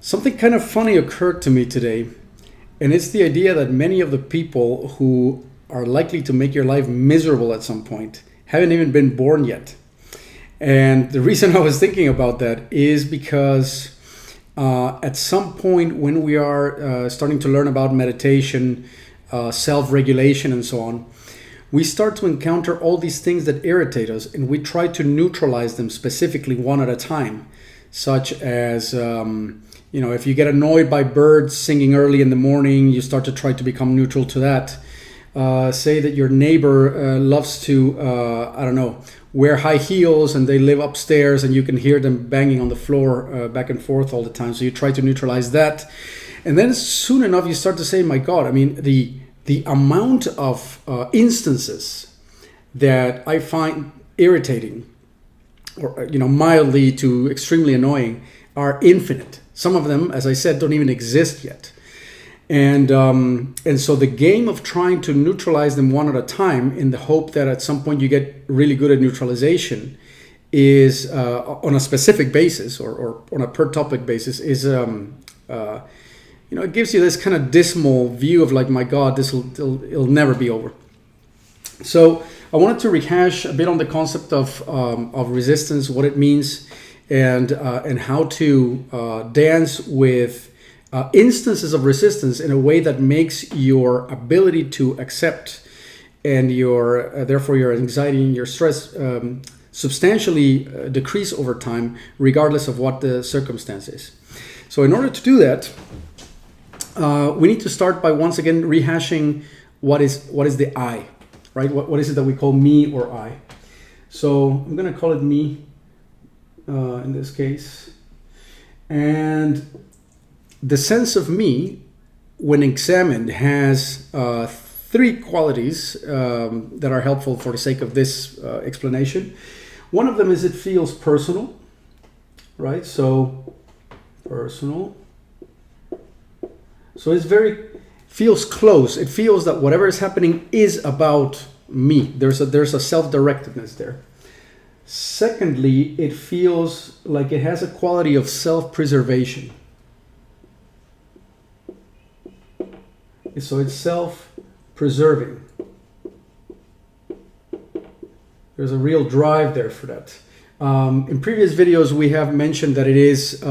Something kind of funny occurred to me today, and it's the idea that many of the people who are likely to make your life miserable at some point haven't even been born yet. And the reason I was thinking about that is because at some point when we are starting to learn about meditation, self-regulation and so on, we start to encounter all these things that irritate us, and we try to neutralize them specifically one at a time, such as if you get annoyed by birds singing early in the morning, you start to try to become neutral to that. Say that your neighbor loves to, wear high heels and they live upstairs and you can hear them banging on the floor back and forth all the time. So you try to neutralize that. And then soon enough, you start to say, my God, I mean, the amount of instances that I find irritating or, mildly to extremely annoying are infinite. Some of them, as I said, don't even exist yet. And so the game of trying to neutralize them one at a time in the hope that at some point you get really good at neutralization is on a specific basis or on a per topic basis is, it gives you this kind of dismal view of like, my God, it'll never be over. So I wanted to rehash a bit on the concept of resistance, what it means, and how to dance with instances of resistance in a way that makes your ability to accept and therefore your anxiety and your stress substantially decrease over time, regardless of what the circumstance is. So in order to do that, we need to start by once again rehashing what is the I, right? What is it that we call me or I? So I'm going to call it me in this case. And the sense of me, when examined, has three qualities that are helpful for the sake of this explanation. One of them is it feels personal, right? So personal. So feels close. It feels that whatever is happening is about me. There's a self-directedness there. Secondly, it feels like it has a quality of self-preservation. So it's self-preserving. There's a real drive there for that. In previous videos, we have mentioned that it is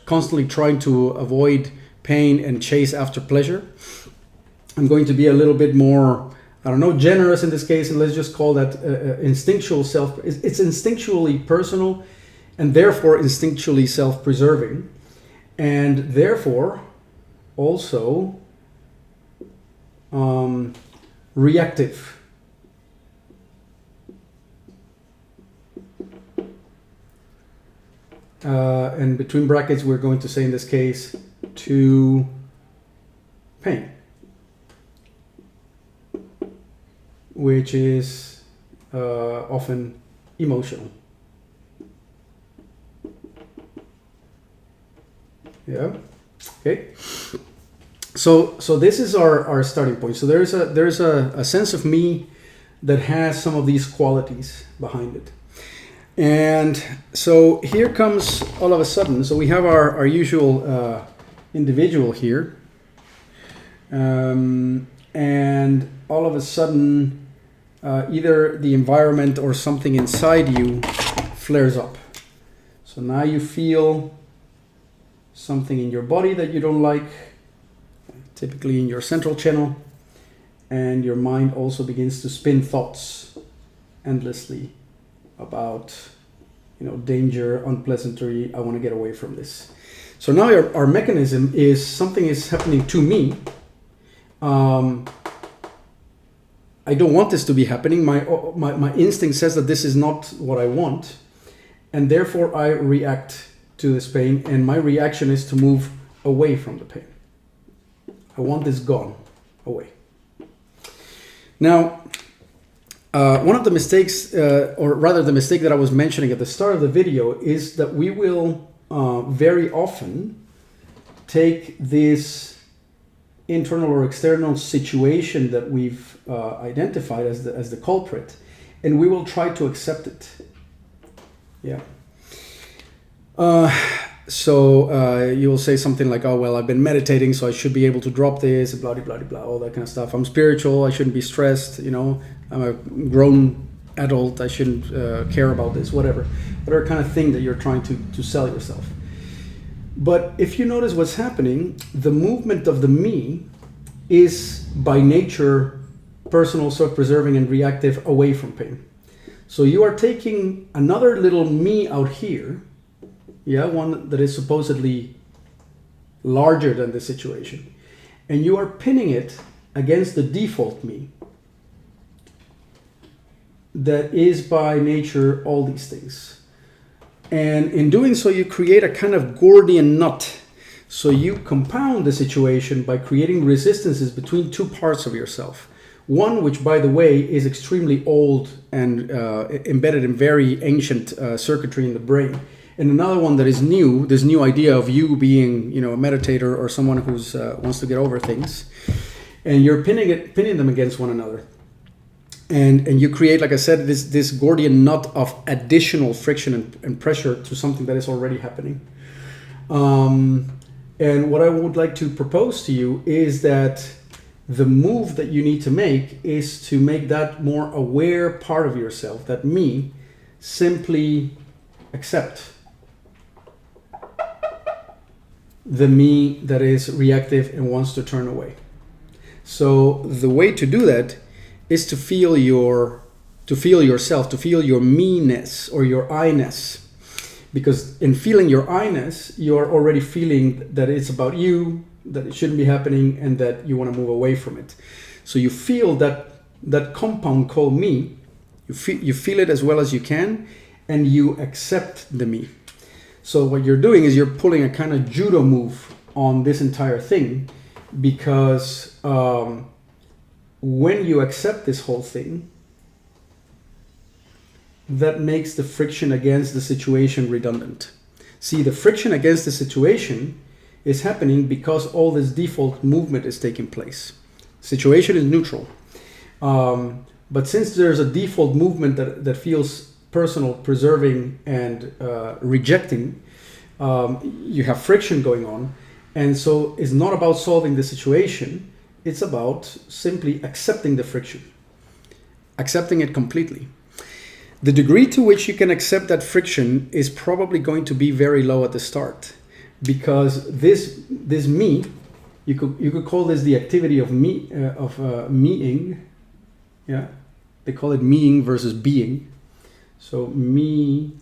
constantly trying to avoid pain and chase after pleasure. I'm going to be a little bit more, generous in this case, and let's just call that instinctual self. It's instinctually personal and therefore instinctually self-preserving, and therefore also reactive. And between brackets, we're going to say in this case to pain, which is often emotional. Yeah. Okay. So this is our starting point. So there's a sense of me that has some of these qualities behind it. And so here comes all of a sudden, so we have our usual individual here. And all of a sudden, either the environment or something inside you flares up. So now you feel something in your body that you don't like, typically in your central channel, and your mind also begins to spin thoughts endlessly about, danger, unpleasantry. I want to get away from this. So now our mechanism is something is happening to me. I don't want this to be happening. My instinct says that this is not what I want, and therefore I react to this pain, and my reaction is to move away from the pain. I want this gone, away. Now, one of the mistakes, or rather the mistake that I was mentioning at the start of the video, is that we will very often take this internal or external situation that we've identified as the culprit, and we will try to accept it. Yeah. So you'll say something like, oh, well, I've been meditating, so I should be able to drop this, blah, blah, blah, blah, all that kind of stuff. I'm spiritual, I shouldn't be stressed, I'm a grown adult, I shouldn't care about this, whatever kind of thing that you're trying to sell yourself. But if you notice what's happening, the movement of the me is by nature personal, self-preserving, and reactive, away from pain. So you are taking another little me out here, one that is supposedly larger than the situation, and you are pinning it against the default me that is by nature all these things. And in doing so, you create a kind of Gordian knot. So you compound the situation by creating resistances between two parts of yourself. One, which, by the way, is extremely old and embedded in very ancient circuitry in the brain. And another one that is new, this new idea of you being, a meditator or someone who's wants to get over things. And you're pinning them against one another. And you create, like I said, this Gordian knot of additional friction and pressure to something that is already happening. And what I would like to propose to you is that the move that you need to make is to make that more aware part of yourself, that me, simply accept the me that is reactive and wants to turn away. So the way to do that is to feel yourself, to feel your me-ness or your I-ness. Because in feeling your I-ness, you are already feeling that it's about you, that it shouldn't be happening, and that you want to move away from it. So you feel that compound called me, you feel it as well as you can, and you accept the me. So what you're doing is you're pulling a kind of judo move on this entire thing, because when you accept this whole thing, that makes the friction against the situation redundant. See, the friction against the situation is happening because all this default movement is taking place. Situation is neutral. But since there's a default movement that feels personal, preserving, and rejecting, you have friction going on. And so it's not about solving the situation. It's about simply accepting the friction, accepting it completely. The degree to which you can accept that friction is probably going to be very low at the start, because this me, you could call this the activity of meing. Yeah, they call it meing versus being. So meing.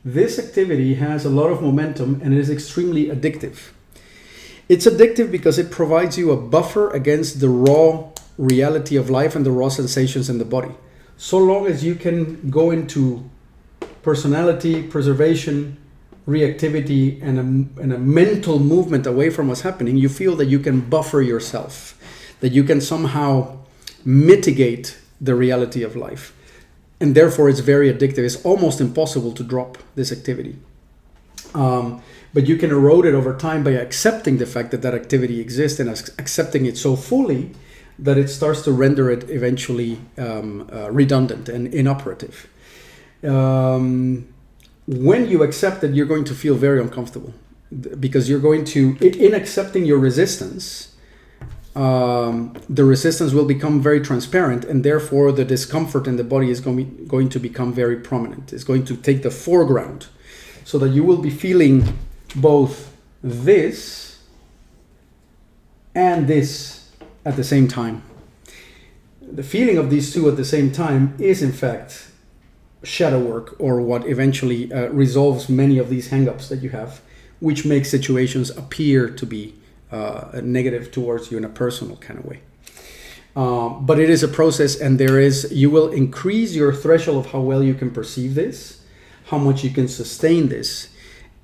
This activity has a lot of momentum and it is extremely addictive. It's addictive because it provides you a buffer against the raw reality of life and the raw sensations in the body. So long as you can go into personality, preservation, reactivity, and a mental movement away from what's happening, you feel that you can buffer yourself, that you can somehow mitigate the reality of life. And therefore, it's very addictive. It's almost impossible to drop this activity. But you can erode it over time by accepting the fact that activity exists and accepting it so fully that it starts to render it eventually redundant and inoperative. When you accept it, you're going to feel very uncomfortable, because you're going to, in accepting your resistance, the resistance will become very transparent, and therefore the discomfort in the body is going to become very prominent. It's going to take the foreground, so that you will be feeling both this and this at the same time. The feeling of these two at the same time is in fact shadow work, or what eventually resolves many of these hang-ups that you have, which makes situations appear to be negative towards you in a personal kind of way. But it is a process, and you will increase your threshold of how well you can perceive this, how much you can sustain this,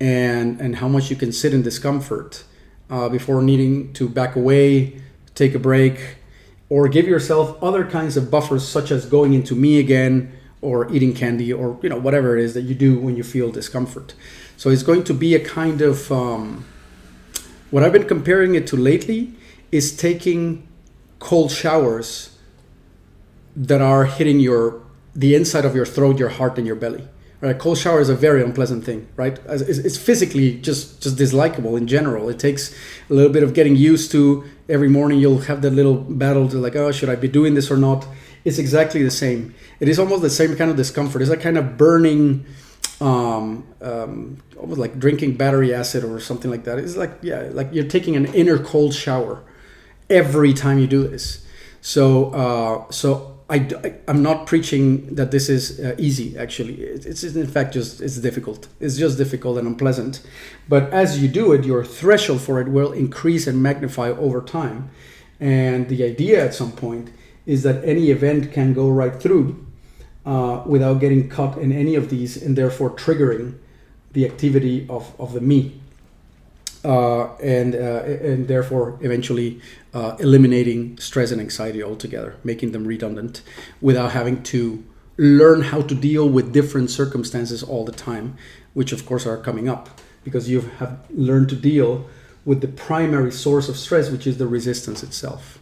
and how much you can sit in discomfort before needing to back away, take a break, or give yourself other kinds of buffers, such as going into me again, or eating candy, or whatever it is that you do when you feel discomfort. So it's going to be a kind of what I've been comparing it to lately is taking cold showers that are hitting the inside of your throat, your heart, and your belly, Right? Cold shower is a very unpleasant thing, right? It's physically just dislikable in general. It takes a little bit of getting used to. Every morning you'll have that little battle to like, oh, should I be doing this or not? It's exactly the same. It is almost the same kind of discomfort. It's like kind of burning, almost like drinking battery acid or something like that. It's like, yeah, like you're taking an inner cold shower every time you do this. So I'm not preaching that this is easy. Actually, it's in fact it's difficult. It's just difficult and unpleasant. But as you do it, your threshold for it will increase and magnify over time. And the idea at some point is that any event can go right through without getting caught in any of these, and therefore triggering the activity of the me. And therefore eventually eliminating stress and anxiety altogether, making them redundant without having to learn how to deal with different circumstances all the time, which of course are coming up because you have learned to deal with the primary source of stress, which is the resistance itself.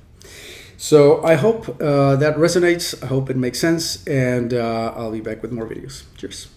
So I hope that resonates. I hope it makes sense, and I'll be back with more videos. Cheers.